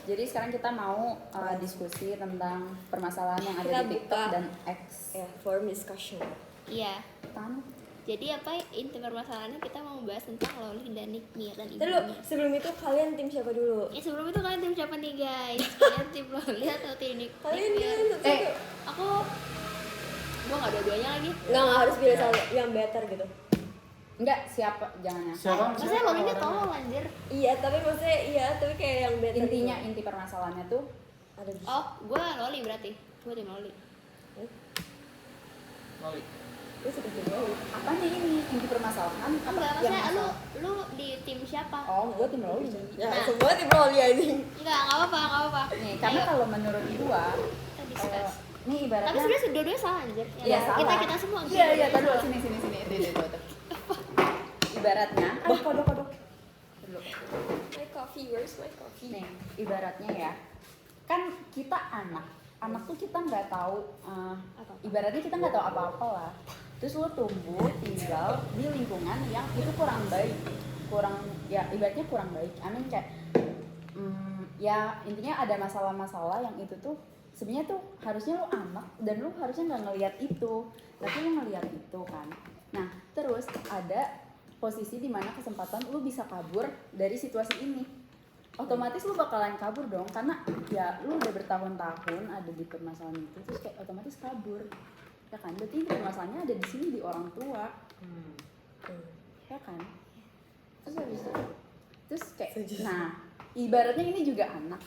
Jadi sekarang kita mau diskusi tentang permasalahan yang ada Kita di TikTok buka. dan X. Ya, forum discussion. Iya. Kan? Jadi apa inti permasalahannya kita mau membahas tentang Loli dan Nick Mia dan Terus ibunya. sebelum itu kalian tim siapa dulu? Ya sebelum itu kalian tim siapa nih guys? Kalian tim Loli atau tim Nick Kalian Mia? pilih satu-satu. Aku gua nggak dua-duanya lagi. Nggak harus pilih satu yang better gitu. Enggak, siapa? Jangan ya. Maksudnya Lolinya tolol anjir. Iya, tapi maksudnya tapi kayak yang better. Intinya gitu. inti permasalahannya tuh Ada di Oh, gua Loli berarti. Gua tim Loli. Loli. Lu sudah dulu. apa nih ini inti permasalahan? Apa Enggak, yang maksudnya masalah? lu di tim siapa? Oh, gue tim Loli. Ya, Nah. semua tim Loli anjing. Enggak apa-apa. Nih, karena Ayo, kalau menurut gua kita discuss. nih Tapi ibaratnya sebenarnya dua-duanya salah anjir. Iya, salah. Kita semua. Iya, tadi sini. Itu. Ibaratnya, kodok. Dulu. My coffee, where's my coffee? Nih, ibaratnya ya. Kan kita anak tuh kita nggak tahu ibaratnya kita nggak tahu apa-apa lah. Terus lo tumbuh tinggal di lingkungan yang itu kurang baik, ibaratnya kurang baik. Kayak ya intinya ada masalah-masalah yang itu tuh sebenarnya tuh harusnya lo anak dan lo harusnya nggak ngelihat itu, tapi lo ngelihat itu kan. Nah terus ada posisi dimana kesempatan lo bisa kabur dari situasi ini, otomatis lu bakalan kabur dong, karena ya lu udah bertahun-tahun ada di permasalahan itu, terus kayak otomatis kabur, ya kan? Berarti permasalahannya ada di sini, di orang tua, ya kan? Terus habis itu, terus kayak, nah ibaratnya ini juga anak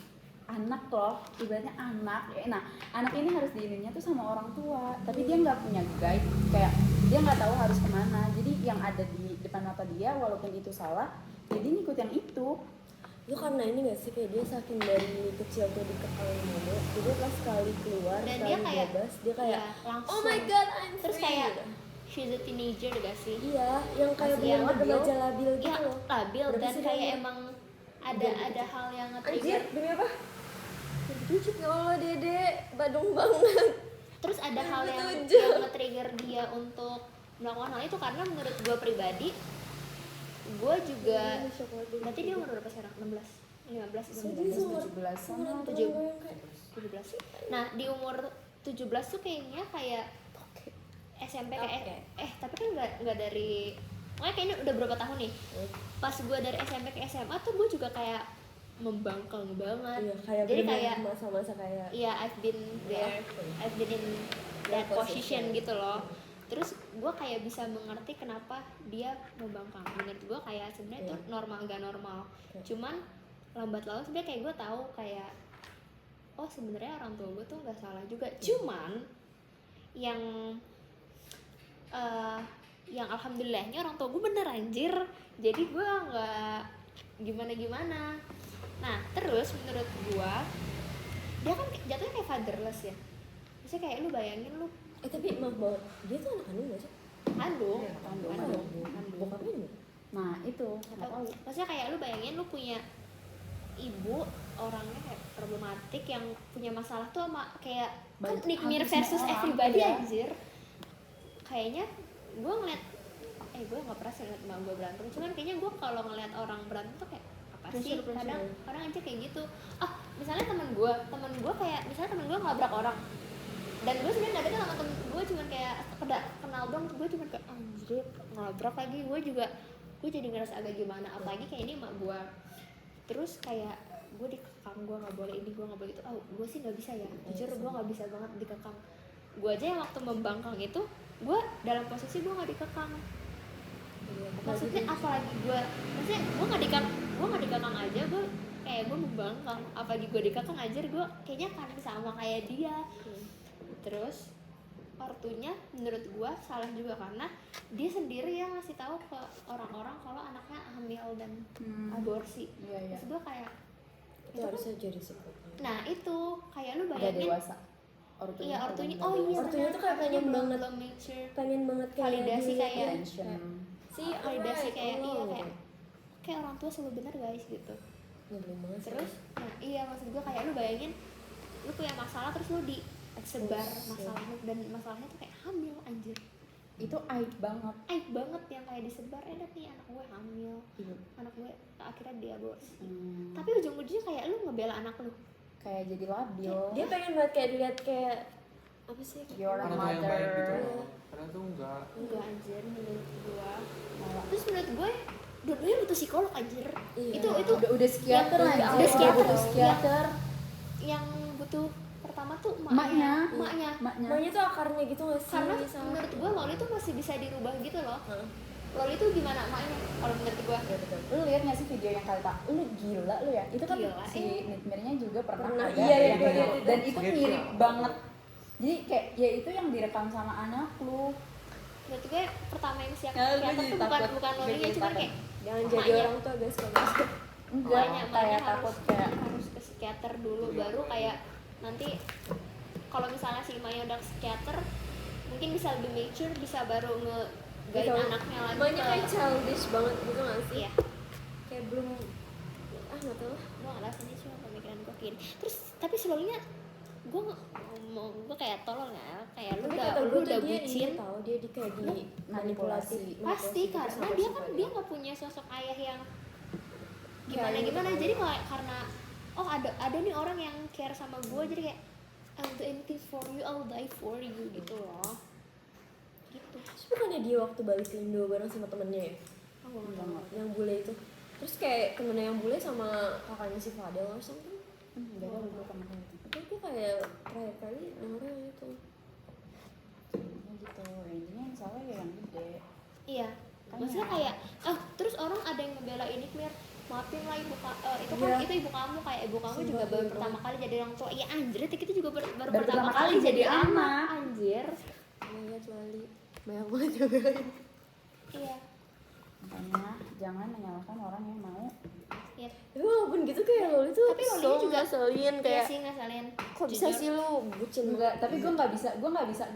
loh, ibaratnya anak. Nah anak ini harus diininya tuh sama orang tua, tapi dia nggak punya guide, kayak dia nggak tahu harus kemana. Jadi yang ada di depan mata dia, walaupun itu salah, jadi ngikut yang itu. Lu karena ini gak sih kayak dia saking dari kecil tuh dikekang mama, jadi pas sekali keluar, Dan sekali dia kayak bebas, dia kayak ya, langsung. oh my god I'm Terus free. kayak she's a teenager gak sih? Iya, yang kayak Masih yang bener labil. remaja labil gitu Ya loh. labil Berapa dan sih kayak dia? emang ada hal yang Anjir, nge-trigger. demi apa? Tujuh, ya Allah dede, badung banget. Terus ada hal yang Tujuh. nge-trigger dia untuk melakukan hal itu karena menurut gue pribadi, gue juga berarti dia umur berapa sekarang? 15 umur 17 Nah di umur 17 tuh kayaknya kayak SMP kayak tapi kan nggak dari makanya kayaknya udah berapa tahun nih pas gue dari SMP ke SMA tuh gue juga kayak membangkang banget. Iya, kayak Jadi bener kayak masa-masa kayak iya I've been there, I've been in that position gitu loh. Terus gue kayak bisa mengerti kenapa dia membangkang. Menurut gue kayak sebenarnya itu normal gak normal. Cuman lambat laun sebenarnya kayak gue tahu kayak oh sebenarnya orang tua gue tuh nggak salah juga. Cuman yang alhamdulillahnya orang tua gue bener anjir. Jadi gue nggak gimana. Nah terus menurut gue dia kan jatuhnya kayak fatherless ya. Maksudnya kayak lu bayangin lu tapi maaf banget, dia tuh anak kandung gak sih? kandung. Bokapnya juga? Nah itu, nggak Atau, tahu. maksudnya kayak lu bayangin lu punya ibu orangnya kayak problematik yang punya masalah tuh sama kayak kan Nick Mir hampir versus semua orang, everybody ya. anjir. Kayaknya gue ngeliat gue nggak pernah sih ngeliat emak gue berantem, cuman kayaknya gue kalau ngeliat orang berantem tuh kayak apa sih, kadang aja kayak gitu. Misalnya temen gue kayak misalnya temen gue ngelabrak orang dan gue sebenarnya nggak deket sama temen gue, cuman kayak kenal dong, gue cuman kayak anjir ngelabrak lagi, gue jadi ngerasa agak gimana, apalagi kayak ini emak gue. Terus kayak gue dikekang, gue nggak boleh ini, gue nggak boleh itu. Gue sih nggak bisa ya, jujur gue nggak bisa banget dikekang. Gue aja yang waktu membangkang itu gue dalam posisi gue nggak dikekang. Maksudnya apalagi maksudnya gue nggak dikekang aja, gue kayak gue membangkang, apalagi gue dikekang aja, gue kayaknya kan sama kayak dia. Terus ortunya menurut gue salah juga karena dia sendiri yang ngasih tahu ke orang-orang kalau anaknya hamil dan aborsi. Iya. Terus gue kayak Itu harusnya jadi sikap. nah itu kayak lu Udah bayangin dewasa. Ortunya. iya ortunya Ortunya tuh kayak pengen banget belum mature, pengen banget kayak validasi dilihat kayak Attention. validasi kayak Allah. kayak orang tua selalu benar guys gitu. Nyebelin banget sih. Terus nah iya maksud gue kayak lu bayangin lu punya masalah terus lu disebar masalahnya dan masalahnya tuh kayak hamil anjir. itu aib banget. Aib banget yang kayak disebar, nih anak gue hamil, Iya. anak gue akhirnya diaborsi. Hmm, Tapi ujung-ujungnya kayak lu ngebela anak lu. kayak jadi labil. Dia pengen banget kayak dilihat kayak apa sih? Your Karena tuh yang baik gitu mother. loh. Karena tuh enggak. Enggak anjir menurut gue. Malah Terus menurut gue dua-duanya butuh psikolog anjir. Iya. Itu udah psikiater yang aja. udah psikiater. Udah psikiater. yang butuh pertama tuh Emaknya. emaknya. Maknya. Maunya tuh akarnya gitu nggak sih? Karena Sama- menurut gue Loli tuh masih bisa dirubah gitu loh. Hah? Loli tuh gimana emaknya kalau menurut gue? Ya, betul. Lu lihat nggak sih video yang kata lu gila lu ya? Itu kan Gila, si Nitmirnya juga pernah Pernah, ada iya, yang iya, gitu. iya. Dan itu Gitu. mirip banget. Jadi kayak ya itu yang direkam sama anak lu. Menurut gue pertama yang siap Ya, gue kelihatan jadi tuh bukan takut. bukan Gue Loli jadi cuman takut. kayak Jangan jadi emaknya. orang tua guys kalau gitu. Enggak, emaknya kayak takut kayak harus ke psikiater dulu baru kayak nanti kalau misalnya si emaknya udah ke psikiater mungkin bisa lebih mature, bisa baru nge-guide Gitu. anaknya lagi Maunya kayak childish banget gitu nggak sih? iya. Kayak belum nggak tahu lah. Gue nggak tahu, ini cuma pemikiran gue gini. Terus tapi sebelumnya gue ngomong gue kayak tolol ya, kayak lu Tapi udah kata lu gue udah tuh dia bucin ini tahu dia di kayak di manipulasi. pasti gitu karena sama dia si kan Fadil. dia nggak punya sosok ayah yang gimana Kayak gimana gitu. jadi karena oh ada nih orang yang care sama gue jadi kayak I'll do anything for you, I'll die for you gitu loh gitu. Terus bukannya dia waktu balik ke Indo bareng sama temennya ya? Oh, gue nggak tahu. Yang bule itu. Terus kayak temennya yang bule sama kakaknya si Fadel or something. enggak tahu gue pernah kayak gitu. Tapi gue kayak terakhir kali dengernya itu. Ya gitu. Intinya yang salah ya yang gede. Iya, maksudnya kayak terus orang ada yang ngebela ini clear maafin lah ibu itu kan Iya. itu ibu kamu, kayak ibu kamu Sumpah, juga baru iya, pertama kali jadi orang tua. Iya anjir, kita juga baru Baru pertama kali jadi anak anjir. Lihat Lali. Banyak banget yang belain. Iya, Makanya jangan menyalahkan orang yang mau. iya. Tapi walaupun gitu kayak Loli tuh Tapi Loli juga ngeselin Iya kayak sih ngeselin. kok bisa Jujur. sih lu bucin Enggak, tapi gue nggak bisa, gue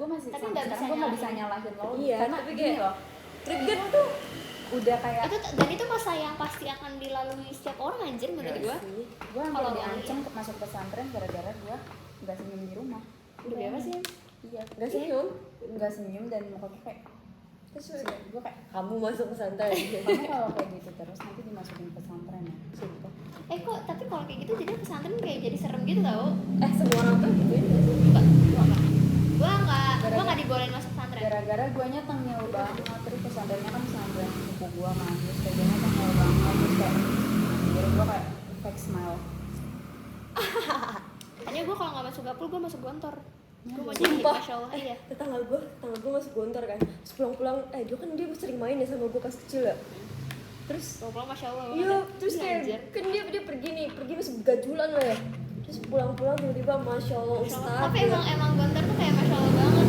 masih Tapi sampai nggak sekarang bisa gue nggak bisa nyalahin. nyalahin lo. Iya, Karena tapi gini kayak- loh, trigger itu tuh udah kayak Dan itu masa yang pasti akan dilalui setiap orang anjir menurut Iya gua. sih. gue hampir Kalau diancam masuk pesantren gara-gara gue nggak senyum di rumah. Demi apa sih? Iya, Gak senyum. nggak senyum dan mukanya kayak Terus gue kayak kamu masuk pesantren. kamu kalau kayak gitu terus nanti dimasukin pesantren ya. Sumpah. Kok tapi kalau kayak gitu jadi pesantren kayak jadi serem gitu tau. Semua orang tuh gituin gak sih? Enggak, gua nggak dibolehin masuk pesantren. Gara-gara guanya tengil banget, terus pesantrennya kan pesantren sepupu gue kan, terus kayak guanya tengil banget, terus kayak anjir gue kayak fake smile. Tadinya gue kalau nggak masuk gapul gue masuk gontor. Gue mau jadi Sumpah. masya Allah iya. Tetangga gue masuk gontor kan. Terus pulang-pulang, dia sering main ya sama gue pas kecil ya. Terus Gue pulang masya Allah. iya, terus Iya, kayak anjir. kan dia pergi masih begajulan lah ya. Terus pulang-pulang tiba-tiba masya Allah Masya Allah. Ustaz. Tapi emang gontor tuh kayak masya Allah banget.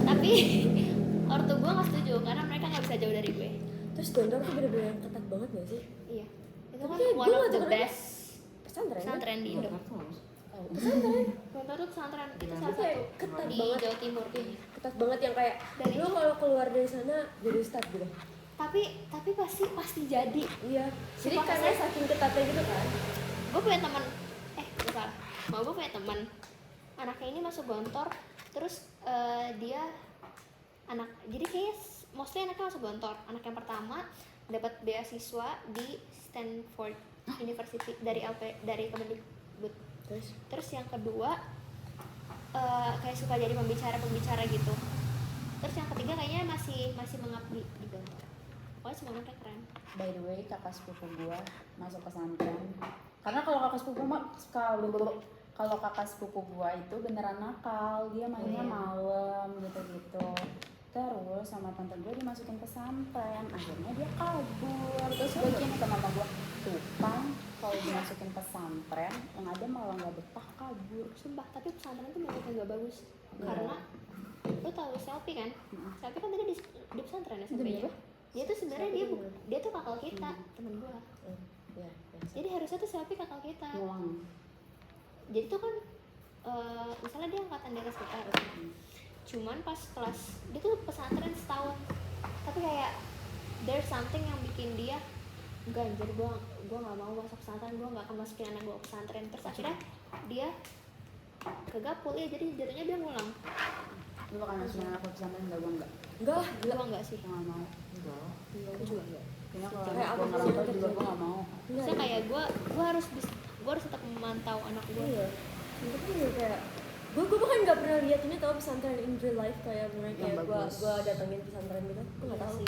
Tapi ortu gue nggak setuju karena mereka nggak bisa jauh dari gue. Terus gontor tuh bener-bener yang ketat banget gak sih? Iya. Itu Tapi kan kayak one gue of nggak the tahu kenapa. best Pesantren kan? pesantren di Indo. Pesantren. Gontor tuh pesantren itu Iya. salah Kayak satu ketat di banget. Jawa Timur kayaknya. Ketat banget yang kayak Dan lu itu- kalau keluar dari sana jadi ustad gitu. Tapi pasti jadi. Iya. Jadi Sumpah, karena saya- saking ketatnya gitu kan. Gue punya teman gue salah mau gue punya teman anaknya ini masuk gontor terus dia jadi kayak mostly anaknya masuk gontor. Anak yang pertama dapat beasiswa di Stanford University dari Kemendikbud. Terus yang kedua kayak suka jadi pembicara gitu. Terus yang ketiga kayaknya masih mengabdi di gontor. Pokoknya semua anaknya keren. By the way, kakak sepupu gua masuk pesantren. Karena kalau kakak sepupu gua itu beneran nakal, dia mainnya malam gitu-gitu. Terus sama tante gua dimasukin pesantren, akhirnya dia kabur. Terus gue gini ke mama gua, tuh kan kalau dimasukin pesantren yang ada malah nggak betah kabur. Sumpah, tapi pesantren itu memang gak bagus. Karena lu tahu Selfie kan? Selfie kan tadi di pesantren ya SMP-nya. Dia tuh sebenarnya dia tuh kakak kita, temen gua. Iya. Jadi harusnya tuh Selfie kakak kita. Ngulang. Jadi tuh kan misalnya dia angkatan di atas kita. Cuman pas kelas dia tuh pesantren setahun. Tapi kayak there's something yang bikin dia enggak anjir gua nggak mau masuk pesantren, gua nggak akan masukin anak gua ke pesantren. Terus akhirnya dia ke gapul ya, jadi jatuhnya dia ngulang. Lu bakal masukin anak lu pesantren enggak? Gue enggak. Enggak lah, gila. Gue enggak sih. Gue enggak mau. Enggak. Aku juga enggak. Kayaknya kalau Kayak anak apa gue sih ngerantau yang juga gue enggak mau. Maksudnya kayak gue harus tetap memantau anak gue. Iya. Itu kan juga kayak gue bahkan nggak pernah lihat ini tau pesantren in real life kayak mulai Yang kayak bagus. gue datengin pesantren gitu gue nggak tahu sih.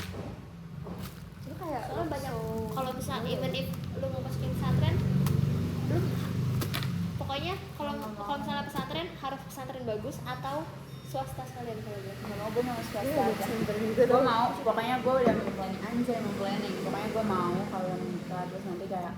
itu kayak Soalnya banyak kalau misalnya even if lu mau masukin pesantren, lu pokoknya kalau misalnya pesantren harus pesantren bagus atau swasta sekalian kalau gue. Enggak mau, gue mau Iya, swasta ada aja. pesantren juga Gue tau. mau, pokoknya gue udah planning. Pokoknya gue mau kalau nikah terus nanti kayak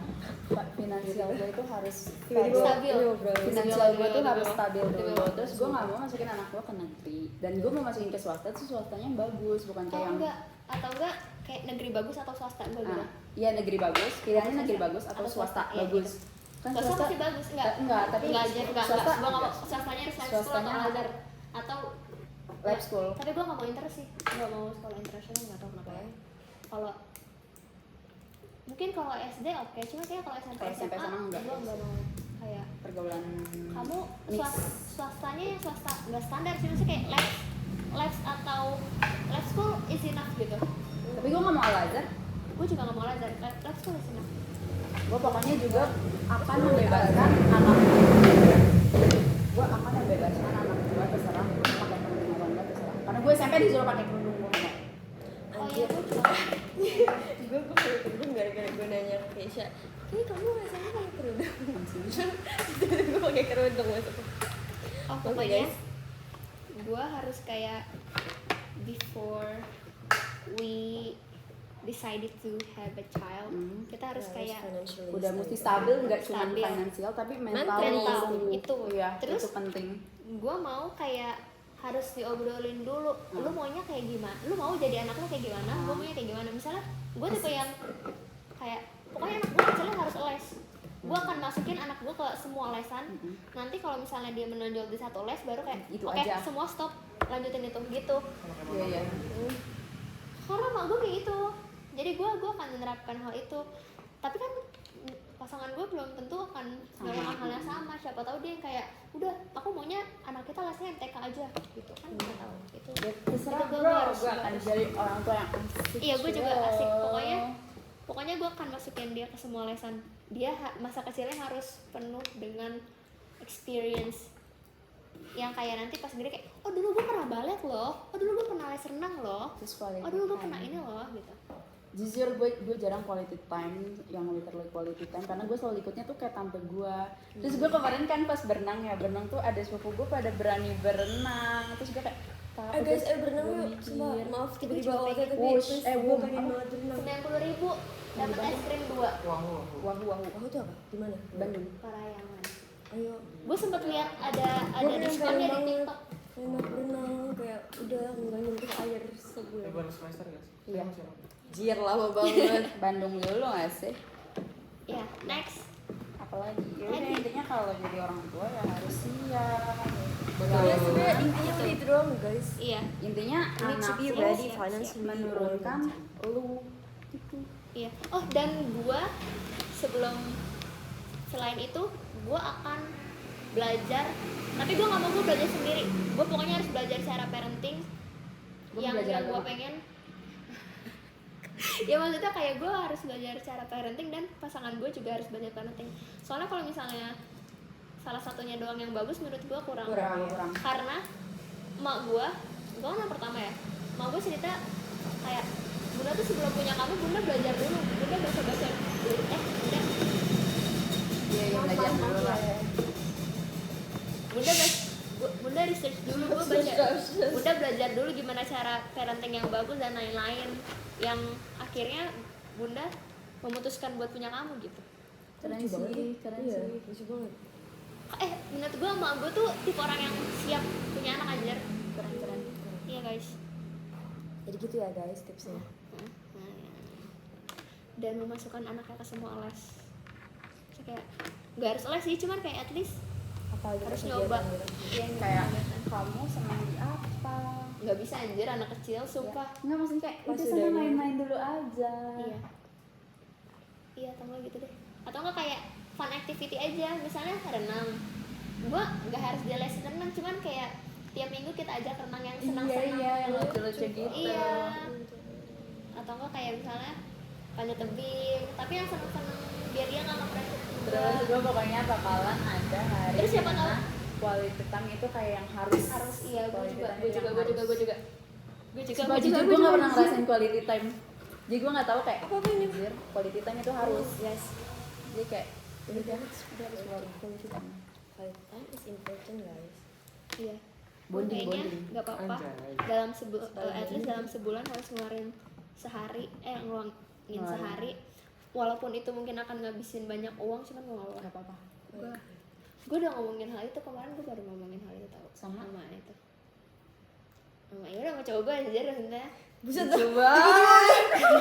finansial gue itu harus Tiba-tiba, Stabil. iya, bro. finansial gue tuh Tiba-tiba. harus stabil dulu. Tiba-tiba. Terus gue nggak mau masukin anak gue ke negeri, dan gue mau masukin ke swasta tuh swastanya yang bagus, bukan kayak Kalau yang enggak kayak negeri bagus atau swasta gue bilang. iya negeri bagus, pilihannya Atau negeri swasta. bagus atau Atau swasta swasta, iya, bagus. Kan Swasta pasti bagus enggak, tapi enggak aja enggak swasta gue nggak mau swastanya harus lab school swastanya atau other atau lab school. tapi gue nggak mau inter sih, nggak mau sekolah internasional, nggak tahu kenapa ya. Kalau mungkin kalau SD oke, cuma kayak kalau SMP Kalau SMP sama enggak. gue nggak mau kayak Pergaulan kamu mix. swastanya yang swasta nggak standar sih, maksudnya kayak labs atau lab school is enough gitu. Tapi gue nggak mau Al-Azhar. Gue juga nggak mau lab school is enough. Gue pokoknya juga akan membebaskan anak gue akan membebaskan anak gue terserah pakai kerudung apa enggak terserah, karena gue SMP disuruh pakai kerudung gue enggak. Oh iya, gue juga gue pakai kerudung gara-gara gue nanya ke Keisha kayak kamu rasanya pakai kerudung gue pakai kerudung maksudnya oh Oke, pokoknya guys. gue harus kayak before we decided to have a child, kita harus kayak Udah mesti stabil, nggak cuma Stabil. finansial tapi Mental. mental, Itu. ya Terus- itu penting. gue mau kayak harus diobrolin dulu, lu maunya kayak gimana, lu mau jadi anak lu kayak gimana, gue maunya kayak gimana. Misalnya gue tipe yang kayak pokoknya anak gue kecilnya harus les, gue akan masukin anak gue ke semua lesan. Nanti kalau misalnya dia menonjol di satu les baru kayak Itu oke, aja. semua stop, lanjutin itu gitu. Iya iya. Karena mak gue kayak gitu, jadi gue akan menerapkan hal itu. Tapi kan pasangan gue belum tentu akan melakukan hal yang sama. Siapa tahu dia yang kayak udah aku maunya anak kita lesnya MTK aja gitu kan, nggak tahu itu. Ya, terserah Itu bro, harus gue akan jadi orang tua yang asik. Iya, gue juga bro. asik. Pokoknya gue akan masukin dia ke semua lesan. Dia masa kecilnya harus penuh dengan experience yang kayak nanti pas gede kayak oh dulu gue pernah balet loh, oh dulu gue pernah les renang loh, Terus quality oh dulu gue time. pernah ini loh gitu. Jujur gue jarang quality time, yang literally quality time, karena gue selalu ikutnya tuh kayak tante gue. Terus gue kemarin kan pas berenang tuh ada sepupu gue pada berani berenang, terus gue kayak guys, berenang gue yuk. mikir. Sumpah, maaf tiba-tiba juga awalnya tapi Wush, please, gue gue pengen apa? banget berenang 90.000 dapat es krim 2 wahu Wahu tuh apa? Di mana? Bandung. Parayangan. Ayo. Gue sempet lihat ada Gue diskonnya di TikTok. enak berenang kayak udah nggak nyentuh air sebulan. Baru semester guys. Iya. Jir lama banget. Bandung dulu nggak sih? Ya, next. Apalagi ya udah, Tadi. intinya kalau jadi orang tua ya harus siap. Ya sebenarnya intinya tuh itu doang guys. Iya, Intinya Need to anak be lu ready siap, financially. menurunkan lu gitu. iya. Oh, dan gue selain itu gue akan belajar, tapi gue nggak mau gue belajar sendiri. Gue pokoknya harus belajar cara parenting Gua yang belajar gue agama. pengen. Ya maksudnya kayak gue harus belajar cara parenting dan pasangan gue juga harus belajar parenting. Soalnya kalau misalnya salah satunya doang yang bagus menurut gue kurang. Kurang. Karena emak gue kan yang pertama ya, emak gue cerita kayak bunda tuh sebelum punya kamu bunda belajar dulu, bunda baca bunda Iya belajar dulu lah. bunda research dulu, gue baca bunda belajar dulu gimana cara parenting yang bagus dan lain-lain, yang akhirnya bunda memutuskan buat punya kamu gitu. Keren Lucu banget sih, ya. keren Iya, sih. lucu banget. Menurut gue emak gue tuh tipe orang yang siap punya anak anjir. Keren. Iya guys. Jadi gitu ya guys tipsnya. Dan memasukkan anaknya ke semua les. So, kayak nggak harus les sih, cuman kayak at least Apa gitu harus kegiatan nyoba. gitu. Yang Kayak kamu senang di apa? nggak bisa anjir anak kecil, sumpah. Nggak, maksudnya kayak Pas udah udah sana ini. main-main dulu aja. Iya atau nggak gitu deh, atau nggak kayak fun activity aja, misalnya renang. Gua nggak harus dia les renang, cuman kayak tiap minggu kita ajak renang yang Iya senang-senang iya yang lucu-lucu gitu. iya atau enggak kayak misalnya panjat tebing tapi yang senang-senang biar dia nggak nge-pressure juga. Terus gue pokoknya bakalan ada hari Terus siapa dimana quality time itu kayak yang harus iya gue quality juga time gue itu juga yang gue juga harus. gue juga Sumpah, jujur gue gak pernah ngerasain quality time. Jadi gue gak tahu kayak Apa ini? anjir, quality time itu harus. yes Jadi kayak udah harus quality time. Quality time is important guys. iya Bonding, kayaknya bonding. nggak apa-apa Anjay. dalam at least dalam sebulan harus ngeluarin sehari ngeluangin Ngeluarin. sehari walaupun itu mungkin akan ngabisin banyak uang cuman gue nggak Gak apa-apa. gue udah ngomongin hal itu kemarin gue baru ngomongin hal itu tau Sama? itu sama ya udah mau coba aja rasanya Buset Coba.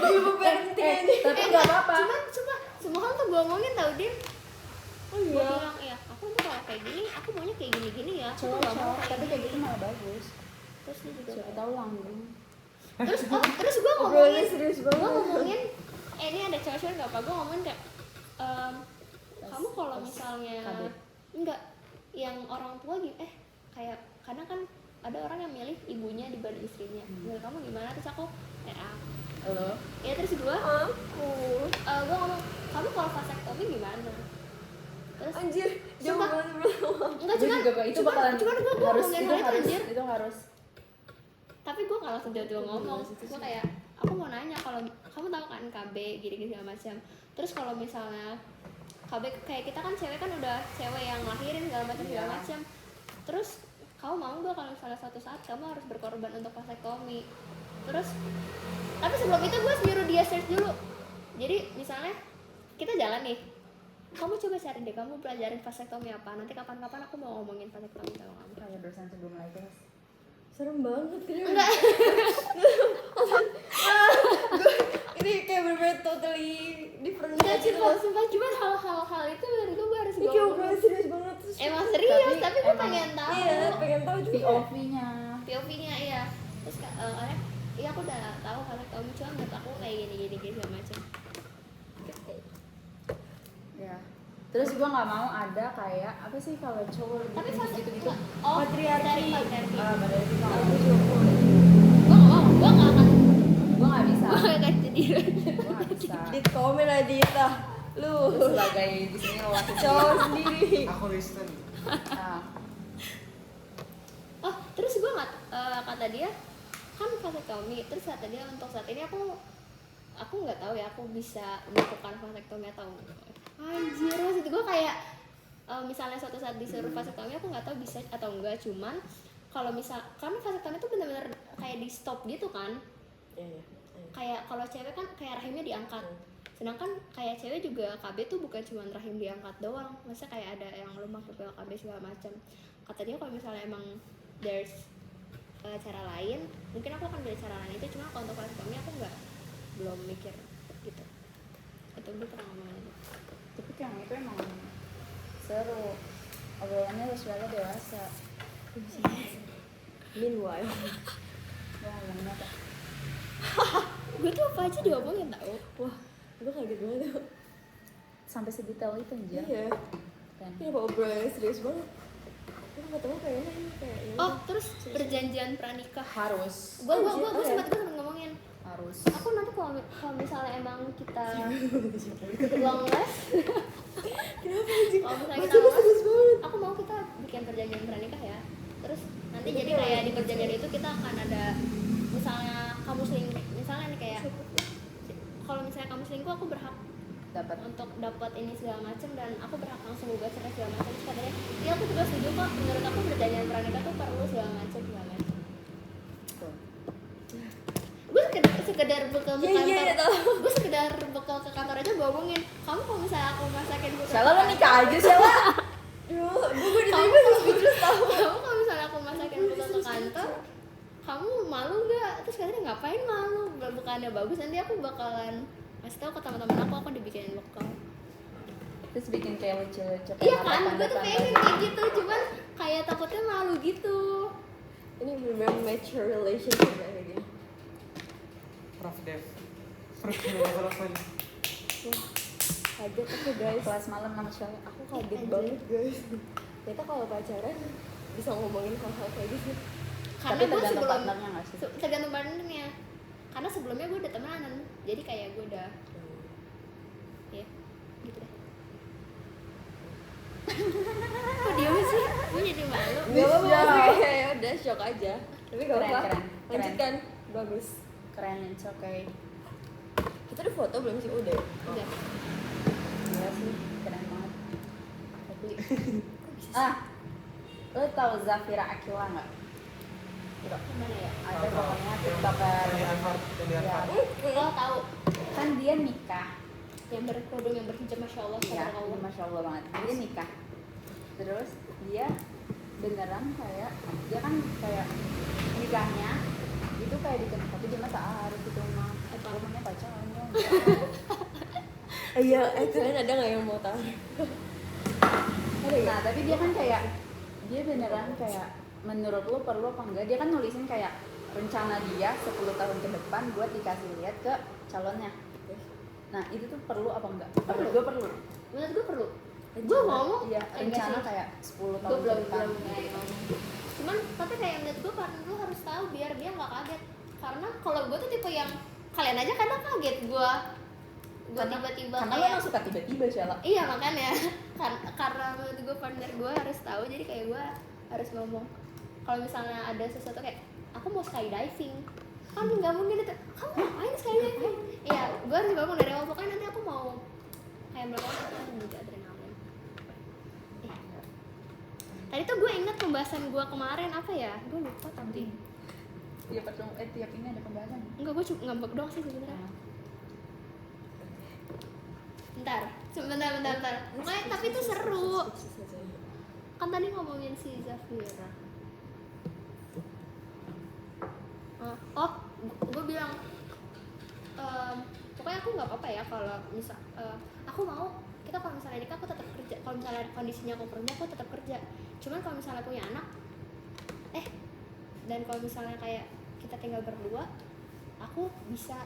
ibu parenting aja. Tapi gak apa-apa. cuman semua hal tuh gue omongin tau Din Oh gue iya. bilang iya aku tuh kalau kayak gini aku maunya kayak gini ya aku tuh Cowok, gak mau cowok. Tapi kayak gitu malah bagus. terus dia juga Siapa tahu langgeng. terus gue Obrolannya ngomongin serius gue banget. ngomongin ini ada cowok gak apa gue ngomongin kayak kamu kalau misalnya KB. enggak yang orang tua gitu kayak kadang kan ada orang yang milih ibunya dibanding istrinya menurut kamu gimana terus aku Halo. ya terus gue gue ngomong kamu kalau vasektomi gimana terus Anjir, jauh Sumpah. banget bro. enggak Gue cuman juga itu bakalan cuman gue harus ngomongin itu hal itu harus anjir itu harus. tapi gue nggak langsung jauh-jauh ngomong gue kayak aku mau nanya kalau kamu tahu kan KB gini-gini segala macam terus kalau misalnya KB kayak kita kan cewek kan udah cewek yang lahirin segala macam segala Iya. macam terus kamu mau gak kalau misalnya suatu saat kamu harus berkorban untuk vasektomi terus tapi sebelum itu gue nyuruh dia search dulu jadi misalnya kita jalan nih kamu coba cari deh kamu pelajarin vasektomi apa nanti kapan-kapan aku mau ngomongin vasektomi sama kamu Kayak dosen sebelum mulai kelas. Serem banget kenapa? enggak Ini kayak bener-bener totally different enggak gitu sumpah loh. sumpah cuma hal-hal itu menurut gue harus Ini gue kayak ngomongin. obrolan serius banget terus. Emang serius, Tapi tapi gue emang- pengen tahu Iya, pengen tahu juga. POV-nya. POV-nya iya. Terus orang, iya aku udah tahu kalau kamu cuma menurut aku kayak gini segala macam. Ya. Terus gue nggak mau ada kayak apa sih kalau cowok Tapi gitu fase gitu. oh Patriarki. dari patriarki. Pada itu kalau Gue nggak mau, gue nggak akan, gue nggak bisa. gue nggak akan jadi. Gue nggak bisa. Dit komen aja Dita. Lu Lu sebagai di sini lelaki cowok sendiri. Aku listen. Nah, Oh terus gue nggak kata dia kan vasektomi terus kata dia untuk saat ini aku nggak tahu ya aku bisa melakukan vasektomi atau anjir maksud gue kayak misalnya suatu saat disuruh vasektomi aku nggak tahu bisa atau enggak cuman kalau misal karena vasektomi itu benar-benar kayak di stop gitu kan Iya, iya. kayak kalau cewek kan kayak rahimnya diangkat sedangkan kayak cewek juga KB tuh bukan cuma rahim diangkat doang maksudnya kayak ada yang lemah ke KB segala macam kata dia kalau misalnya emang there's cara lain mungkin aku akan beli cara lain itu cuma kalau untuk vasektomi aku belum mikir gitu itu gue pernah ngomongin itu. tapi yang itu emang seru. Obrolannya sosialnya dewasa. Meanwhile, Gue ngomongin apa? Gue tuh apa aja diomongin tau wah, gue kaget banget. Sampai sedetail itu anjir. Iya. Kan. Kenapa obrolannya serius banget? Gue ketemu kayaknya ini kayak ini. oh terus perjanjian pranikah Harus. gue Anjir, sempat ngomongin Harus. aku nanti kalau misalnya emang kita long last Kenapa sih? kalau misalnya kita Maksudnya long last serius banget. aku mau kita bikin perjanjian pranikah ya terus nanti jadi kayak di perjanjian itu kita akan ada misalnya kamu selingkuh misalnya nih kayak kalau misalnya kamu selingkuh aku berhak Dapat. untuk dapat ini segala macam dan aku berhak langsung gugat cerai segala macam terus katanya iya aku juga setuju kok menurut aku perjanjian pranikah tuh perlu segala macam Tuh. gue sekedar bekal ke Iya, iya, kantor tahu. gue sekedar bekal ke kantor aja gue omongin kamu kalau misalnya aku masakin bekal Sheila ke lo nikah kantor, aja Sheila. Gue di sini masih speechless tau. kamu kalau misalnya aku masakin bekal ke kantor kamu malu nggak terus katanya ngapain malu bukannya bagus nanti aku bakalan kasih tahu ke teman-teman aku dibikinin bekal Terus bikin kayak lucu-lucu. iya kan gue tuh pengen kayak gitu cuman kayak takutnya malu gitu Ini bener-bener mature relationship kayak gini. Prof Dev. Prof Dev. Kaget aku guys. Kelas malam sama Sheila. Aku kaget banget guys. Ternyata kalau pacaran bisa ngomongin hal-hal kayak gitu. Karena Tapi gue tergantung sebelum partnernya nggak sih? tergantung partnernya. Karena sebelumnya gue udah temenan, jadi kayak gue udah ya gitu deh. Kok diem sih? Gue jadi malu. Gak apa-apa Bisa. sih, ya udah shock aja. Tapi gak Keren, apa-apa. keren, Lanjutkan, bagus. Keren, it's okay. Kita udah foto belum sih? Udah. Udah. Iya sih, keren banget. Tapi lo tau Zafira Akila nggak? Gimana ya? Ada pokoknya tiktoker. Yang di Harvard, yang di Ya, Harvard. Oh tahu. kan dia nikah. Yang berkerudung, yang berhijab, masya Allah, Iya, Allah. masya Allah banget. Dia nikah. Terus dia beneran kayak dia kan kayak nikahnya itu kayak di tapi dia masa harus itu mah rumahnya pacaran ya. Iya, kalian ada nggak yang mau tahu? Ada Nah tapi dia kan kayak dia beneran kayak menurut lo perlu apa enggak, dia kan nulisin kayak rencana dia 10 tahun ke depan buat dikasih lihat ke calonnya. Nah itu tuh perlu apa enggak? Menurut gue perlu. Menurut gue perlu. Gue ngomong. Iya, enggak rencana sih. kayak 10 Gue tahun ke belum depan. ngomong. Cuman tapi kayak menurut gue partner lu harus tahu biar dia nggak kaget. Karena kalau gue tuh tipe yang kalian aja kadang kaget gue tiba-tiba Karena lo kayak gak suka tiba-tiba Sheila. iya makanya karena menurut gue partner gue harus tahu, jadi kayak gue harus ngomong kalau misalnya ada sesuatu kayak aku mau skydiving, kan nggak mungkin itu kamu ngapain skydiving. Iya gue harus ngomong dari awal, pokoknya nanti aku mau kayak melakukan juga adrenalin. Tadi tuh gue inget pembahasan gue kemarin apa ya, gue lupa tapi Tiap ini ada pembahasan. enggak, gue cuma ngambek doang sih sebenarnya. Bentar. Pokoknya tapi itu seru. Kan tadi ngomongin si Zafira. Oh, gue bilang pokoknya aku nggak apa-apa ya kalau misal aku mau kita kalau misalnya nikah aku tetap kerja, kalau misalnya kondisinya aku kerja aku tetap kerja. Cuman kalau misalnya punya anak dan kalau misalnya kayak kita tinggal berdua, aku bisa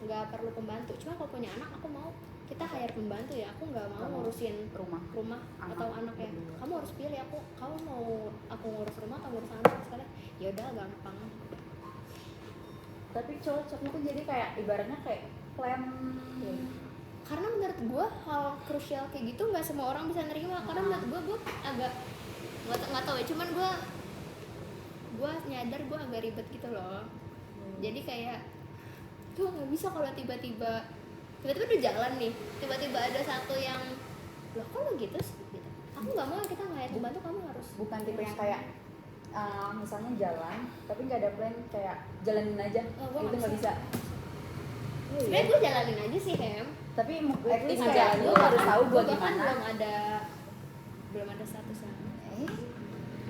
nggak perlu pembantu. Cuma kalau punya anak aku mau kita hire pembantu ya, aku nggak mau ngurusin rumah Anak. atau anak ya. Berdua. Kamu harus pilih, kamu mau aku ngurus rumah atau ngurus anak. Sekali ya udah gampang. Tapi cocoknya tuh jadi kayak ibaratnya kayak plan. Karena menurut gue hal krusial kayak gitu nggak semua orang bisa nerima. Karena menurut gue agak nggak tahu ya, cuman gue nyadar gue agak ribet gitu loh. Jadi kayak gue nggak bisa kalau tiba-tiba udah jalan nih, tiba-tiba ada satu yang loh kok lo gitu sih gitu. Aku nggak mau kita nggak pembantu, kamu harus Bukan tipe yang kayak misalnya jalan tapi nggak ada plan, kayak jalanin aja. Oh, gua Itu nggak nggak bisa. sebenarnya gue jalanin aja sih Hem. Tapi at least Nggak, kayak gua lo harus bahkan- tahu gue gua bahkan gimana. belum ada statusnya.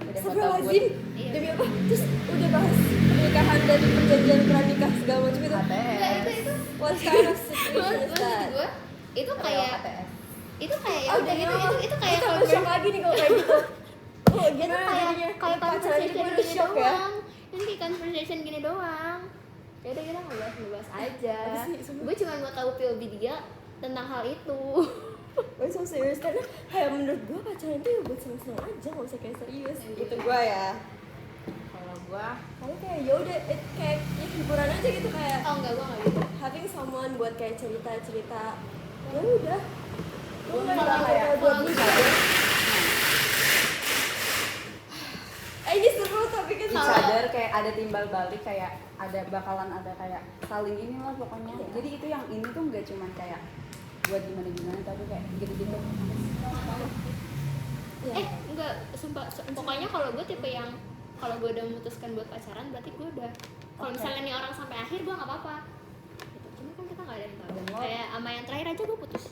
Udah mau tahu gue. Astagfirullahaladzim. Iya. Demi apa? Terus udah bahas pernikahan dan perjanjian pranikah segala macam itu. Enggak, ATS. itu What kind of situation is maksud that? gue itu kayak ATS. itu kayak ya Oh, udah demi gitu, apa? itu kayak Kita kalau shock lagi nih kalau kayak gitu. Oh, itu gimana jadinya? kayak Pacaran conversation juga udah gini shock ya? doang. Ini kayak conversation gini doang. Ya udah kita ngebahas aja. Apa sih, sumpah? Gue cuma mau tahu POV dia tentang hal itu. Oh, so serius, karena kayak menurut gue pacaran itu ya buat seneng-seneng aja, nggak usah kayak serius. Gitu gue ya. Kalau gue Kalau kayak ya udah kayak ya, hiburan aja gitu, kayak Oh enggak, gue enggak gitu. having someone buat kayak cerita-cerita. Ya udah. Gue nggak Kalau kayak buat kalau nikah. Ini seru tapi kan Kalau- sadar kayak ada timbal balik, kayak bakalan ada kayak saling inilah pokoknya. Iya. Jadi itu yang ini tuh nggak cuman kayak buat gimana tapi kayak gitu-gitu. ya. Enggak, sumpah pokoknya kalau gue tipe yang kalau gue udah memutuskan buat pacaran berarti gue udah kalau Oke. misalnya nih orang sampai akhir gue nggak apa-apa gitu. Cuma kan kita nggak ada yang tahu. Dan lo- Kayak sama yang terakhir aja gue putus.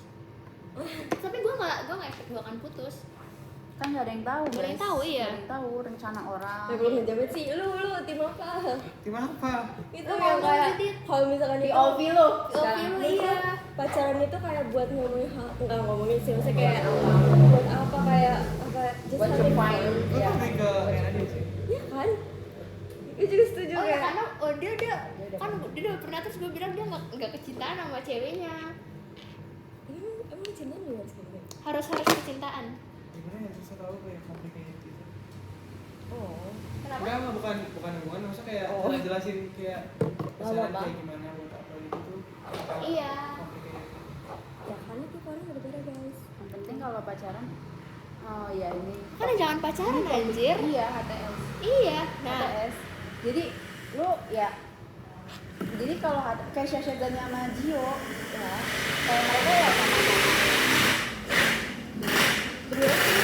Tapi gue nggak expect gue akan putus. Kan nggak ada yang tahu. Nggak ada yang guys. tahu, iya. Nggak ada yang tahu rencana orang. Ya belum menjawab sih, lu tim apa? Gimana apa? Itu Lu yang ngomong kayak Didit. kalau misalkan itu POV lo POV sekarang. lo. lu Iya. tuh pacaran itu kayak buat ngomongin hal, enggak ngomongin sih, maksudnya kayak buat apa, kayak apa, just Buat having to fun. find. Gue Iya. lebih ke yang tadi sih. Iya kan? Gue juga setuju Oh ya kayak karena dia Dia kan dia udah pernah, terus gue bilang dia nggak kecintaan sama ceweknya. emang cinta lu harus kayak gitu. Harus kecintaan. Gimana ya, susah tahu kayak complicated gitu. Kenapa? Enggak, bukan hubungan, maksudnya kayak Oh. cara jelasin kayak pacaran apa-apa. kayak gimana buat apa gitu. Iya. Complicated. Ya kan itu orang beda-beda guys. Yang penting kalau pacaran, oh ya ini. Kan jangan pacaran anjir. Iya, HTS. Iya. Nah, HTS. Jadi lu ya, jadi kalau kayak Syasha Zani sama Gio ya, kayak mereka ya sama-sama berdua sih.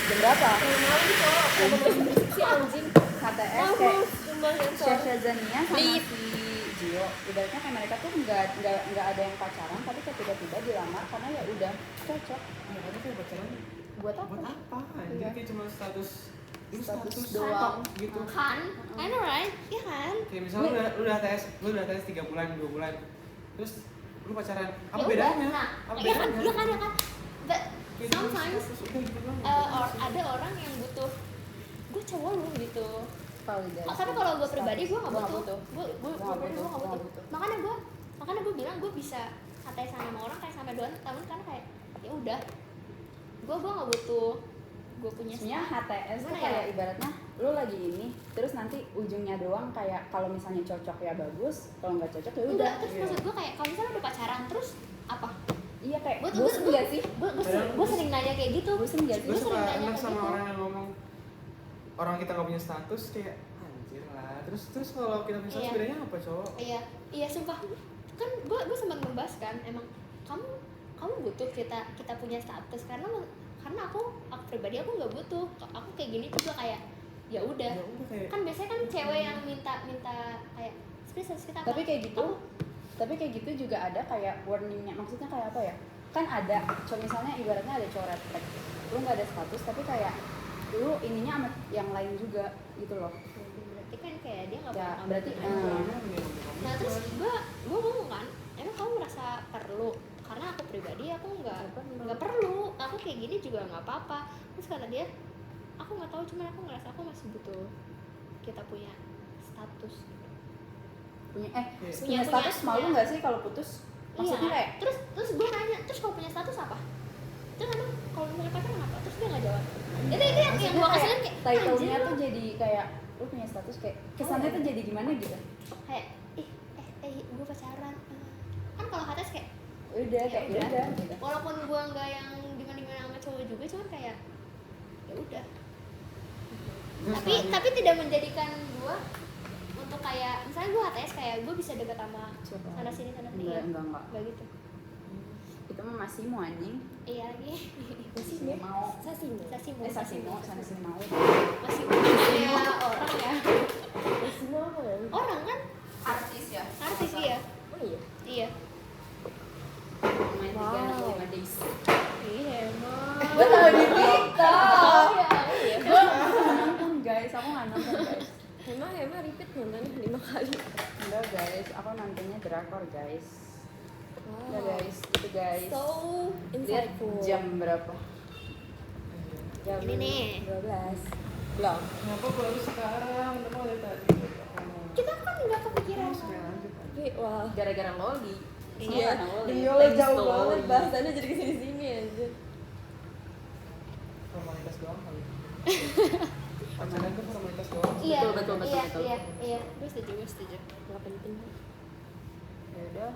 Jam berapa? Mau nih cowok, kalau masih berisik sih anjing. HTS kayak Cuma sensor. Syasha Zania sama Lip. si Gio, ibaratnya kayak mereka tuh nggak ada yang pacaran, tapi kayak tiba-tiba dilamar karena ya udah cocok. Ya kan kayak pacaran Buat apa? buat apa? Anjir Iya. kayak cuma status Status status doang. tok gitu. kan? I know right? Iya kan? Kayak misalnya lu udah tes 3 bulan, 2 bulan. Terus lu pacaran. Apa Ya udah. bedanya? Nah, Apa iya kan? bedanya? Iya kan? Iya kan? But Kayak cuma sometimes status udah gitu doang. ada orang yang butuh gue cowok lu gitu. Validasi. Oh, tapi kalau gue pribadi gue nggak Gua butuh. Gue Gua nggak nggak butuh. butuh. Makanya gue bilang gue bisa katain sama orang kayak sampai 2 tahun karena kayak ya udah. Gue nggak butuh. Gue punya Sebenarnya HTS tuh Gimana ya? kayak ibaratnya lu lagi ini, terus nanti ujungnya doang kayak kalau misalnya cocok ya bagus, kalau nggak cocok ya udah. udah terus Iya. maksud gue kayak kalau misalnya udah pacaran terus apa? Iya kayak Gue bosen nggak sih? gue sering nanya kayak gitu. Bosen nggak sih? Gue Gue suka sering nanya enak kayak sama gitu. orang yang ngomong orang kita nggak punya status kayak anjir lah. Terus kalau kita punya status Iya. bedanya apa cowok? Iya sumpah kan gue sempat membahas kan emang kamu butuh kita punya status karena aku pribadi aku nggak butuh, aku kayak gini juga kayak ya udah. Ya udah kayak Kan biasanya kan cewek yang minta kayak status kita Tapi apa? kayak gitu, tapi kayak gitu juga ada kayak warningnya. Maksudnya kayak apa ya? Kan ada, misalnya ibaratnya ada cowok red flag, lu nggak ada status, tapi kayak lu ininya sama yang lain juga gitu loh. Berarti kan kayak dia nggak Ya, pernah berarti, Nah terus gue ngomong kan, emang kamu merasa perlu? Karena aku pribadi aku nggak perlu, aku kayak gini juga nggak apa-apa. Terus kata dia, aku nggak tahu, cuman aku ngerasa aku masih butuh kita punya status. punya Punya status malu nggak sih kalau putus? Maksudnya Iya. kayak Terus gue nanya, terus kalau punya status apa? Terus emang kalau misalnya pacaran apa? Terus dia nggak jawab. Itu yang maksudnya gue kayak keselin kayak title-nya anjir tuh jadi kayak lu punya status kayak kesannya tuh jadi gimana gitu. kayak gue pacaran. Kan kalau HTS kayak Udah kayak Ya udah. udah gitu. walaupun gue nggak yang gimana sama cowok juga, cuman kayak ya udah. Tapi tidak menjadikan gue untuk kayak misalnya gue HTS kayak gue bisa deket sama Coba. sana sini ya. Enggak. gitu. Itu mah masih mau anjing. Iya lagi Masih mau. Sasimo. Sasimo Sana sini mau. masih ya orang ya Sasimo apa ya? orang kan Artis ya. artis ya. Oh iya. Iya. Main 365 days. Iya emang. Gue tahu di TikTok. Iya. Gue nggak nonton guys, aku nggak nonton guys. Emang repeat nontonnya 5 kali. Enggak guys, aku nontonnya drakor guys. Enggak guys, itu guys. So Lihat insightful. jam berapa? Jam Ini nih. 12. Belum. Kenapa baru sekarang? Udah mau dari tadi. kita kan nggak kepikiran. Tapi wah. Gara-gara loli. Iya, Sama loli. demi Allah Thanks jauh to banget loli. bahasannya jadi kesini-sini aja. Formalitas doang kali. Pacaran tuh formalitas doang. Iya, Betul. Iya, gue setuju. Gak penting. Ya udah.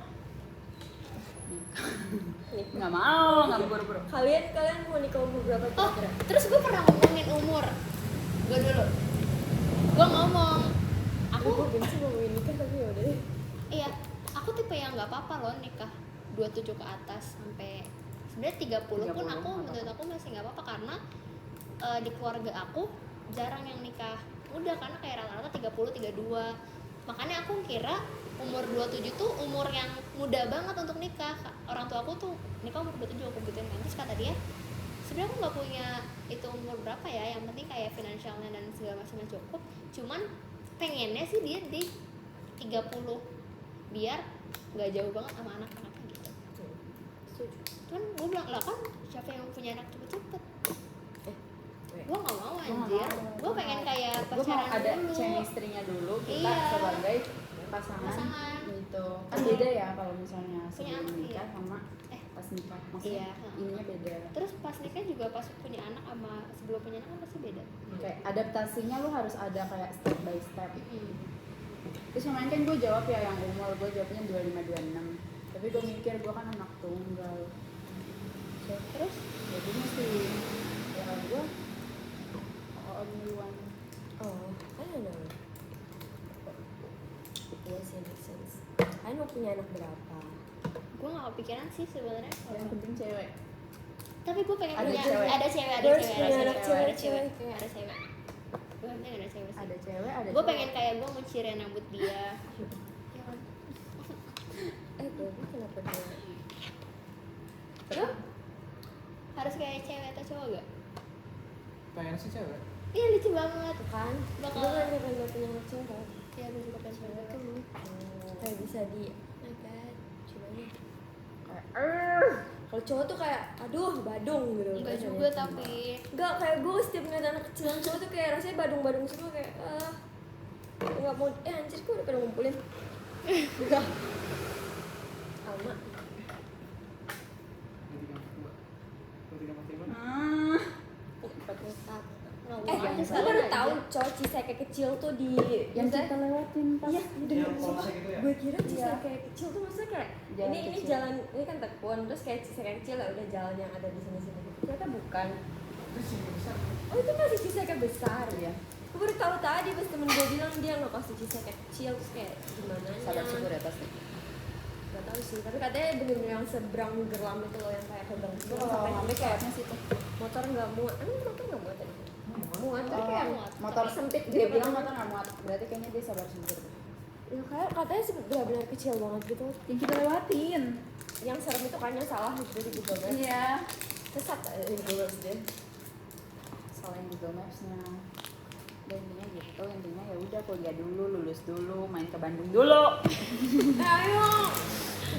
Nih. Nggak mau buru-buru. Kalian mau nikah umur berapa Oh, kira-kira? terus gue pernah ngomongin umur. Gue dulu. Gue ngomong, Aku aku benci ngomongin nikah tapi yaudah deh. iya, aku tipe yang nggak apa-apa loh nikah 27 ke atas sampai sebenarnya 30 pun 30 aku nggak menurut aku masih nggak apa-apa karena di keluarga aku jarang yang nikah muda karena kayak rata-rata 30 32. Makanya aku kira umur 27 tuh umur yang muda banget untuk nikah. Orang tua aku tuh nikah umur 27 aku gituin kan. Terus kata dia, sebenarnya aku nggak punya itu umur berapa ya, yang penting kayak finansialnya dan segala macamnya cukup. Cuman pengennya sih dia di 30 biar nggak jauh banget sama anak-anaknya gitu. Setuju. Cuman gue bilang lah kan siapa yang punya anak cepet-cepet. Gue nggak mau nggak anjir. mau. Gue pengen kayak Gue mau pacaran ada dulu. chemistry-nya dulu kita Iya. sebagai pasangan Pasangan. gitu. Kan beda ya kalau misalnya Punya sebelum anak, nikah iya. sama Eh. pas nikah. Maksudnya Iya. ininya beda. Terus pas nikah juga pas punya anak sama sebelum punya anak kan pasti beda. Kayak adaptasinya lu harus ada kayak step by step. Hmm. Terus kemarin kan gue jawab ya yang umur, gue jawabnya 25-26. Tapi gue mikir gue kan anak tunggal. Terus Jadi mesti ya gue only one. Oh, I don't know. Iya sih, make sense. Kalian mau punya anak berapa? gue nggak kepikiran sih sebenarnya. Yang penting cewek. Tapi gue pengen Ada punya cewek. ada cewek, ada Gue harus cewek, punya ada anak cewek, cewek, ada cewek, cewek. ada cewek. Gue pengen ada cewek sih. Ada cewek, ada Gue cewek. pengen kayak gue ngucirin rambut dia. Ya kan? Gue kenapa dia? Lu harus kayak cewek atau cowok gak? Pengen sih cewek. Iya lucu banget. Tuh kan? Bakal- Gue kan pengen punya anak cewek. Ya gue juga pengen cewek tuh. Kayak bisa di, oh my god, gimana? Kayak, Kalau cowok tuh kayak, aduh, badung gitu. Enggak rasanya. juga tapi Enggak, kayak gue setiap ngeliat anak kecil yang cowok tuh kayak rasanya badung-badung semua kayak nggak mau, anjir gue udah pada ngumpulin. Enggak. Alma. nggak Gue sekali baru aja. tahu cowok ciseke kecil tuh di yang maksudnya- kita lewatin pas. Iya, Yang polsek itu ya? gue kira Iya. ciseke kecil tuh maksudnya kayak Jalan ini kecil. jalan, ini kan tekun, terus kayak ciseke kecil ya udah jalan yang ada di sini-sini. Ternyata bukan. Terus yang besar. Oh itu masih ciseke besar Iya. Gue baru tahu tadi pas temen gue bilang dia nggak kasih ciseke kecil terus kayak gimana Sabar syukur ya pasti. Gak tahu sih, tapi katanya bener-bener yang seberang geram itu loh yang kayak kegang Itu semua kalau sampai ngambil kayak kayaknya sih tuh. motor nggak muat. Motor nggak muat tadi. Muat, tapi Oh, kayak motor tapi sempit dia gitu bilang kan. motor nggak muat. Berarti kayaknya dia sabar syukur. Ya, kayak katanya benar-benar kecil banget gitu. Yang kita lewatin. Yang serem itu kan yang salah gitu di Google Maps. Iya. Sesat di Google Maps deh. Soalnya Google Maps-nya. Dan intinya ya udah kuliah dulu, lulus dulu, main ke Bandung dulu. Ayo.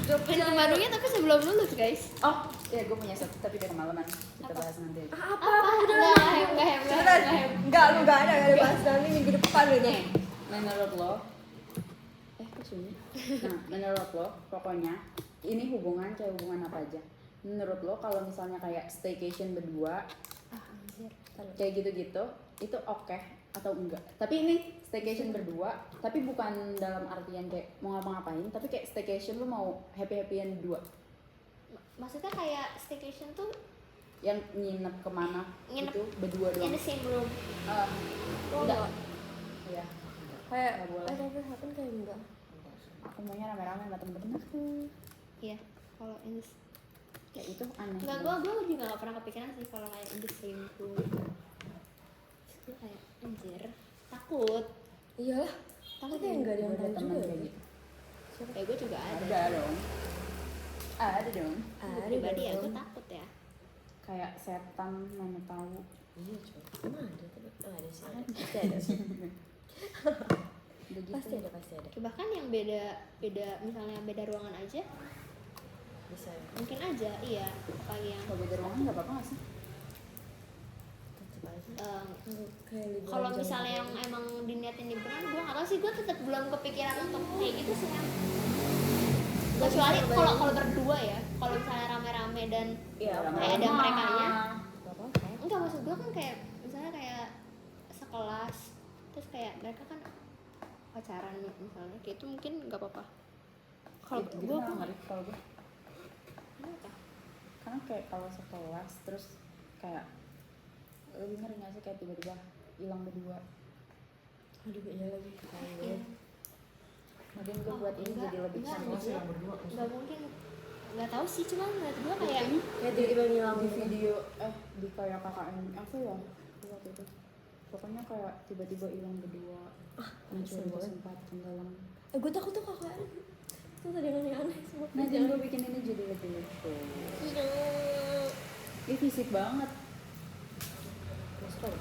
Main ke Bandungnya tapi sebelum lulus guys. Oh, ya gue punya satu tapi udah kemalaman. Kita bahas nanti aja. Apa? Enggak Cepetan. Enggak, lu enggak ada bahas nanti minggu depan lu nih. Menurut lo, kok sunyi? Nah, menurut lo, pokoknya ini hubungan kayak hubungan apa aja. Menurut lo kalau misalnya kayak staycation berdua, Anjir. kayak gitu-gitu, itu oke atau enggak? Tapi ini staycation berdua, tapi bukan dalam artian kayak mau ngapa-ngapain, tapi kayak staycation lu mau happy-happyan berdua, Maksudnya kayak staycation tuh yang nginep kemana Nginep itu berdua in doang. the same room. Oh, Enggak. enggak. Iya. Kayak Nggak boleh. never happen kayak enggak. Aku maunya rame-rame sama temen-temen aku. Iya. Kalau in the Kayak itu aneh. Enggak, gue juga gak pernah kepikiran sih kalau kayak in the same room. Gue kayak anjir, takut. Iya. Tapi kayak enggak ada yang Ada tahu temen juga. kayak ya. gitu. Kayak gue juga ada. Ada dong. Ada dong. Gue pribadi ya gue takut ya. Kayak setan mana tahu. Iya, coba. Emang ada tapi ada sih. Ada. Pasti ada sih. Udah gitu. Pasti ada, pasti ada. Bahkan yang beda misalnya beda ruangan aja Bisa ya. mungkin aja iya apalagi yang Kalau beda ruangan nggak apa-apa nggak sih? Tetep aja. Kayak liburan kalau jam misalnya yang berapa. emang diniatin liburan gue nggak tahu sih, gue tetap belum kepikiran untuk kayak gitu sih kan. Kecuali kalau berdua ya, kalau misalnya rame-rame dan Iya, kayak ada merekanya. Gak apa-apa. Enggak, maksud gue kan kayak misalnya kayak sekelas terus kayak mereka kan pacaran nih misalnya kayak itu mungkin nggak apa-apa. Kalau Gitu gue malah ngeri kalau gue. kenapa? Karena kayak kalau sekelas terus kayak lebih ngeri nggak sih kayak tiba-tiba hilang berdua. Aduh, iya lagi. Iya. Mungkin gue buat ini Enggak, jadi lebih enggak, seru Masih sih. yang berdua. Nggak mungkin, nggak tahu sih, cuman menurut gue kayak Kayak tiba-tiba ngilang Di gitu. video di kayak KKN apa ya waktu itu. Pokoknya kayak tiba-tiba hilang berdua. Mencuri serem banget. kesempatan dalam. Gue takut tuh kakak. Tuh tadi aneh-aneh semua. Nah, jadi gue bikin ini jadi lebih lucu. Ini fisik banget. Maksudnya apa?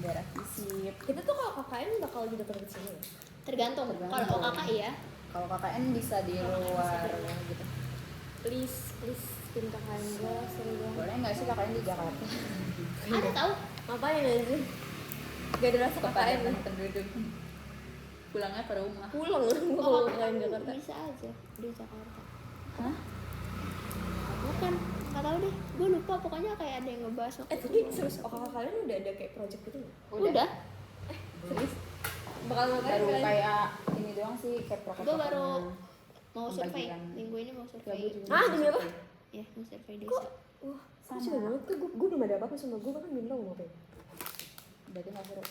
Darah fisik. Kita tuh kalau KKN bakal di dekat sini ya? tergantung. Kalau kakak iya, Kalau KKN bisa di luar gitu. Please pinta KKN gue, seru banget. Boleh nggak sih KKN di Jakarta? ada tahu. Ngapain aja? Gak ada rasa KKN Kepadatan penduduk. Pulangnya ke rumah. pulang gue Oh, kalau kakak KKN Jakarta. bisa aja di Jakarta. Hah? Bukan, nggak tahu deh, gue lupa pokoknya kayak ada yang ngebahas waktu Tapi serius kakak kalian udah ada kayak project gitu nggak? udah Serius? Bakal ngapain Baru kalian? kayak ini doang sih kayak gue baru mau survei Pembagian. minggu ini mau survei Ah, demi apa? ya mau survei desa. Wah, Sama. sama banget tuh, gue belum ada apa-apa sama gue bahkan belum tahu mau ngapain. Berarti nggak seru.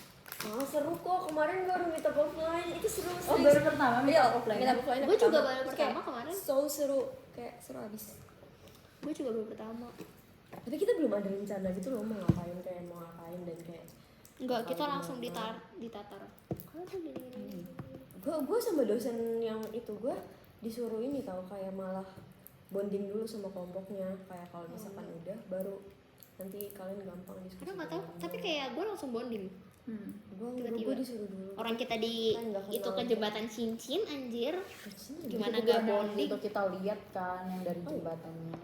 Ah, seru kok, kemarin baru meet up offline, itu seru sih. Oh, baru pertama meet Iya, up offline. meet up offline Gue juga pertama. baru Terus pertama kayak kemarin. So seru, kayak seru abis. Gue juga baru pertama. Tapi kita belum ada rencana gitu loh mau ngapain dan kayak Enggak, kita Bakal langsung gimana? ditatar. Kalau tuh gini. gue sama dosen yang itu gue disuruh ini tahu kayak malah bonding dulu sama kelompoknya, kayak kalau misalkan udah baru nanti kalian gampang diskusi. Karena nggak tahu, tapi kayak gue langsung bonding. gue disuruh dulu. Orang kita di Kan nggak kenal itu ke aja. jembatan cincin anjir. Gimana Itu gak ada bonding? Itu kita lihat kan yang dari jembatannya.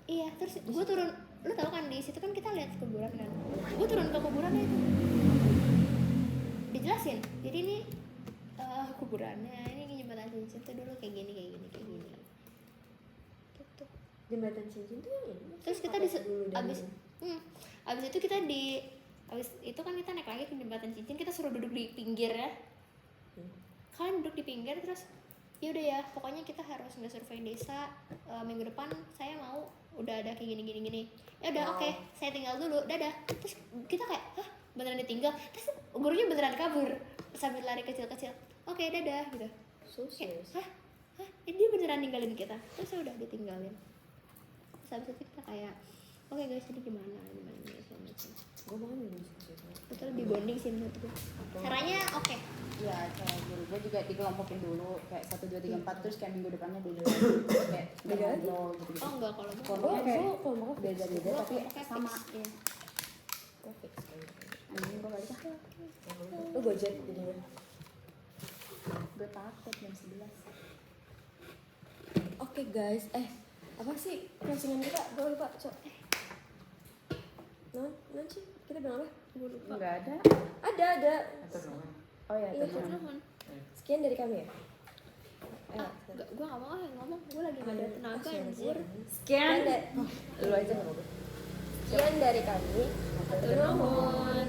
Iya, terus gue turun, lu tau kan di situ kan kita lihat kuburan kan. Gue turun ke kuburannya itu. Dijelasin. Jadi ini kuburannya, ini jembatan cincin tuh dulu kayak gini. Gitu. Jembatan cincin tuh yang ini. Terus kita Apa dulu dan abis abis itu kita abis itu kan kita naik lagi ke jembatan cincin, kita suruh duduk di pinggir ya. Kalian duduk di pinggir terus ya udah ya, pokoknya kita harus nge-survey desa minggu depan saya mau udah ada kayak gini. Ya udah Wow. oke, saya tinggal dulu, dadah. Terus kita kayak, hah beneran ditinggal? Terus gurunya beneran kabur sambil lari kecil-kecil. Oke, dadah gitu. So Kayak, serius. hah? Dia beneran ninggalin kita. Terus ya udah ditinggalin. Terus habis itu kita kayak, oke guys, ini gimana segala macam. Gue bahkan belum diskusi. Itu lebih bonding sih menurut gue. Caranya oke. Iya, cara guru gue juga dikelompokin dulu kayak 1, 2, 3, 4 terus kayak minggu depannya beda kayak Beda lagi? ngobrol gitu. Oh enggak kalau gue. Kelompoknya kayak kelompoknya beda-beda Gue tapi kelompoknya sama. fix, iya. Gue fix kayaknya. Anjing gue balik ah. Lu gojek jadinya. Gue takut jam 11. Oke guys, apa sih closingan kita? Gue lupa, Cok. Non sih, kita bilang apa? Gue lupa. Enggak ada. Ada. Atur dong. Oh ya, Iya, teman. Telepon. Sekian dari kami ya. Enggak, gue gak mau ngomong. Gue lagi gak ada tenaga anjir. Sekian dari Lu aja nggak apa-apa. sekian dari kami. Hatur nuhun.